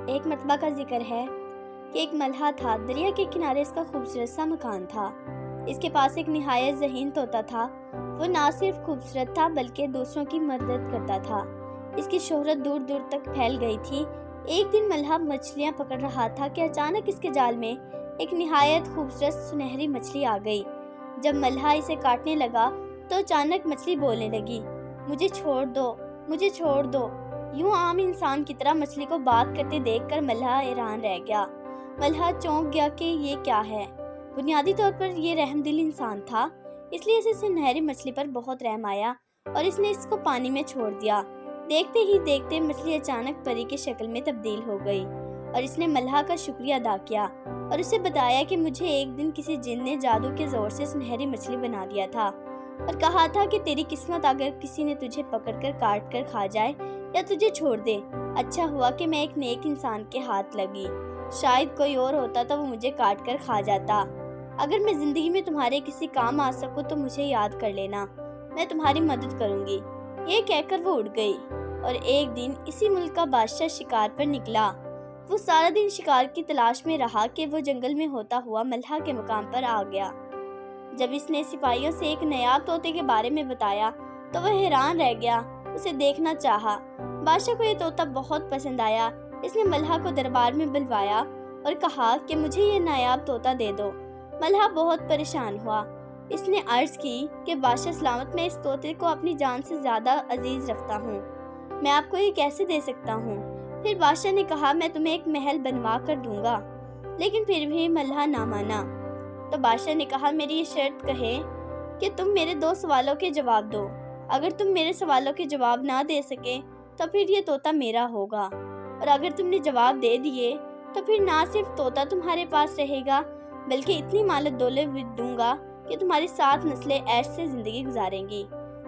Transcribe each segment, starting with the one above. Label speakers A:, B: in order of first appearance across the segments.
A: ایک مرتبہ کا ذکر ہے کہ ایک ملہا تھا، دریا کے کنارے اس کا خوبصورت سا مکان تھا۔ اس کے پاس ایک نہایت ذہین طوطا تھا۔ وہ نہ صرف خوبصورت تھا بلکہ دوسروں کی مدد کرتا تھا۔ اس کی شہرت دور دور تک پھیل گئی تھی۔ ایک دن ملہا مچھلیاں پکڑ رہا تھا کہ اچانک اس کے جال میں ایک نہایت خوبصورت سنہری مچھلی آ گئی۔ جب ملہا اسے کاٹنے لگا تو اچانک مچھلی بولنے لگی، مجھے چھوڑ دو، مجھے چھوڑ دو۔ یوں عام انسان کی طرح مچھلی کو بات کرتے دیکھ کر ملہا حیران رہ گیا۔ ملہا چونک گیا کہ یہ کیا ہے۔ بنیادی طور پر یہ رحم دل انسان تھا، اس لیے اسے سنہری مچھلی پر بہت رحم آیا اور اس نے اس کو پانی میں چھوڑ دیا۔ دیکھتے ہی دیکھتے مچھلی اچانک پری کی شکل میں تبدیل ہو گئی اور اس نے ملہا کا شکریہ ادا کیا اور اسے بتایا کہ مجھے ایک دن کسی جن نے جادو کے زور سے سنہری مچھلی بنا دیا تھا اور کہا تھا کہ تیری قسمت اگر کسی نے تجھے پکڑ کر کاٹ کر کھا جائے یا تجھے چھوڑ دے۔ اچھا ہوا کہ میں ایک نیک انسان کے ہاتھ لگی، شاید کوئی اور ہوتا تو وہ مجھے کاٹ کر کھا جاتا۔ اگر میں زندگی میں تمہارے کسی کام آ سکوں تو مجھے یاد کر لینا، میں تمہاری مدد کروں گی۔ یہ کہہ کر وہ اڑ گئی اور ایک دن اسی ملک کا بادشاہ شکار پر نکلا۔ وہ سارا دن شکار کی تلاش میں رہا کہ وہ جنگل میں ہوتا ہوا ملہا کے مقام پر آ گیا۔ جب اس نے سپاہیوں سے ایک نایاب طوطے کے بارے میں بتایا تو وہ حیران رہ گیا، اسے دیکھنا چاہا۔ بادشاہ کو یہ طوطا بہت پسند آیا۔ اس نے ملہا کو دربار میں بلوایا اور کہا کہ مجھے یہ نایاب طوطا دے دو۔ ملہا بہت پریشان ہوا۔ اس نے عرض کی کہ بادشاہ سلامت، میں اس طوطے کو اپنی جان سے زیادہ عزیز رکھتا ہوں، میں آپ کو یہ کیسے دے سکتا ہوں؟ پھر بادشاہ نے کہا میں تمہیں ایک محل بنوا کر دوں گا، لیکن پھر بھی ملہا نہ مانا۔ تو بادشاہ نے کہا میری یہ شرط کہے کہ تم میرے 2 سوالوں کے جواب دو۔ اگر تم میرے سوالوں کے جواب نہ دے سکے تو پھر یہ طوطا میرا ہوگا، اور اگر تم نے جواب دے دیے تو پھر نہ صرف طوطا تمہارے پاس رہے گا بلکہ اتنی مال و دولت بھی دوں گا کہ تمہاری 7 نسلیں عیش سے زندگی گزاریں گی۔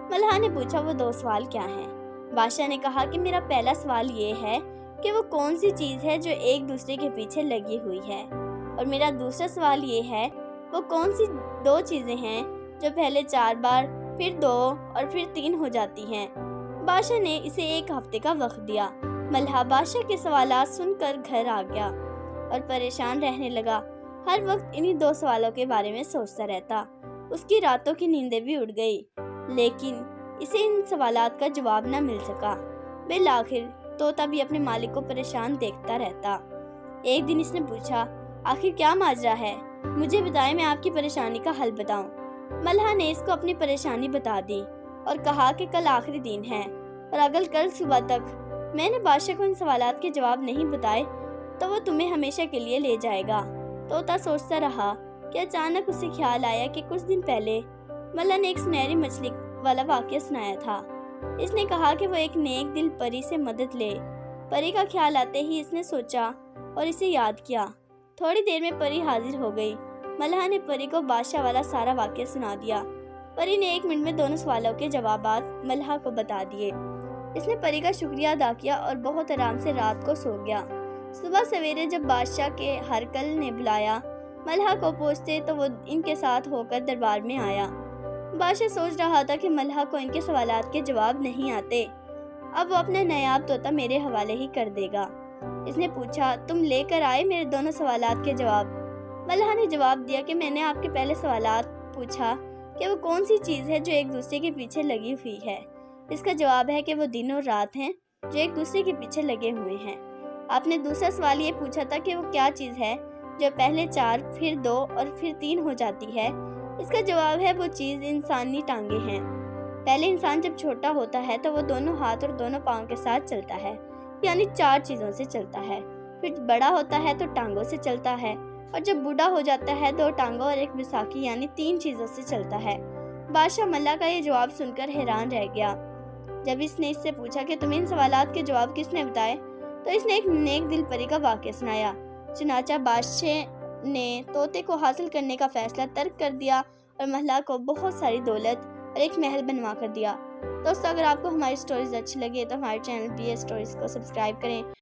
A: ملہا نے پوچھا وہ 2 سوال کیا ہیں؟ بادشاہ نے کہا کہ میرا پہلا سوال یہ ہے کہ وہ کون سی چیز ہے جو ایک دوسرے کے پیچھے لگی ہوئی ہے، اور میرا دوسرا سوال یہ ہے وہ کون سی 2 چیزیں ہیں جو پہلے 4 بار پھر 2 اور پھر 3 ہو جاتی ہیں۔ بادشاہ نے اسے 1 ہفتے کا وقت دیا۔ ملہا بادشاہ کے سوالات سن کر گھر آ گیا اور پریشان رہنے لگا۔ ہر وقت انہی 2 سوالوں کے بارے میں سوچتا رہتا۔ اس کی راتوں کی نیندیں بھی اڑ گئی، لیکن اسے ان سوالات کا جواب نہ مل سکا۔ بالآخر طوطا بھی اپنے مالک کو پریشان دیکھتا رہتا۔ ایک دن اس نے پوچھا آخر کیا ماجرا ہے؟ مجھے بتائیں، میں آپ کی پریشانی کا حل بتاؤں۔ ملہا نے اس کو اپنی پریشانی بتا دی اور کہا کہ کل آخری دن ہے اور اگر کل صبح تک میں نے بادشاہ کو ان سوالات کے جواب نہیں بتائے تو وہ تمہیں ہمیشہ کے لیے لے جائے گا۔ طوطا سوچتا رہا کہ اچانک اسے خیال آیا کہ کچھ دن پہلے ملہا نے ایک سنہری مچھلی والا واقعہ سنایا تھا۔ اس نے کہا کہ وہ ایک نیک دل پری سے مدد لے۔ پری کا خیال آتے ہی اس نے سوچا اور اسے یاد کیا۔ تھوڑی دیر میں پری حاضر ہو گئی۔ ملہا نے پری کو بادشاہ والا سارا واقعہ سنا دیا۔ پری نے 1 منٹ میں دونوں سوالوں کے جوابات ملہا کو بتا دیے۔ اس نے پری کا شکریہ ادا کیا اور بہت آرام سے رات کو سو گیا۔ صبح سویرے جب بادشاہ کے ہرکل نے بلایا ملہا کو پوچھتے تو وہ ان کے ساتھ ہو کر دربار میں آیا۔ بادشاہ سوچ رہا تھا کہ ملہا کو ان کے سوالات کے جواب نہیں آتے، اب وہ اپنا نایاب طوطا میرے حوالے ہی کر دے گا۔ اس نے پوچھا تم لے کر آئے میرے دونوں سوالات کے جواب؟ ملہا نے جواب دیا کہ میں نے آپ کے پہلے سوالات پوچھا کہ وہ کون سی چیز ہے جو ایک دوسرے کے پیچھے لگی ہوئی ہے۔ اس کا جواب ہے کہ وہ دن اور رات ہیں جو ایک دوسرے کے پیچھے لگے ہوئے ہیں۔ آپ نے دوسرا سوال یہ پوچھا تھا کہ وہ کیا چیز ہے جو پہلے 4 پھر 2 اور پھر 3 ہو جاتی ہے۔ اس کا جواب ہے وہ چیز انسانی ٹانگیں ہیں۔ پہلے انسان جب چھوٹا ہوتا ہے تو وہ دونوں ہاتھ اور دونوں پاؤں کے ساتھ چلتا ہے، یعنی 4 چیزوں سے چلتا ہے۔ پھر بڑا ہوتا ہے تو ٹانگوں سے چلتا ہے، اور جب بوڑھا ہو جاتا ہے 2 ٹانگوں اور 1 بیساکھی یعنی 3 چیزوں سے چلتا ہے۔ بادشاہ ملہا کا یہ جواب سن کر حیران رہ گیا۔ جب اس نے اس سے پوچھا کہ تمہیں ان سوالات کے جواب کس نے بتائے تو اس نے ایک نیک دل پری کا واقعہ سنایا۔ چنانچہ بادشاہ نے طوطے کو حاصل کرنے کا فیصلہ ترک کر دیا اور ملہا کو بہت ساری دولت اور ایک محل بنوا کر دیا۔ دوستو اگر آپ کو ہماری سٹوریز اچھی لگی تو ہمارے چینل BS سٹوریز کو سبسکرائب کریں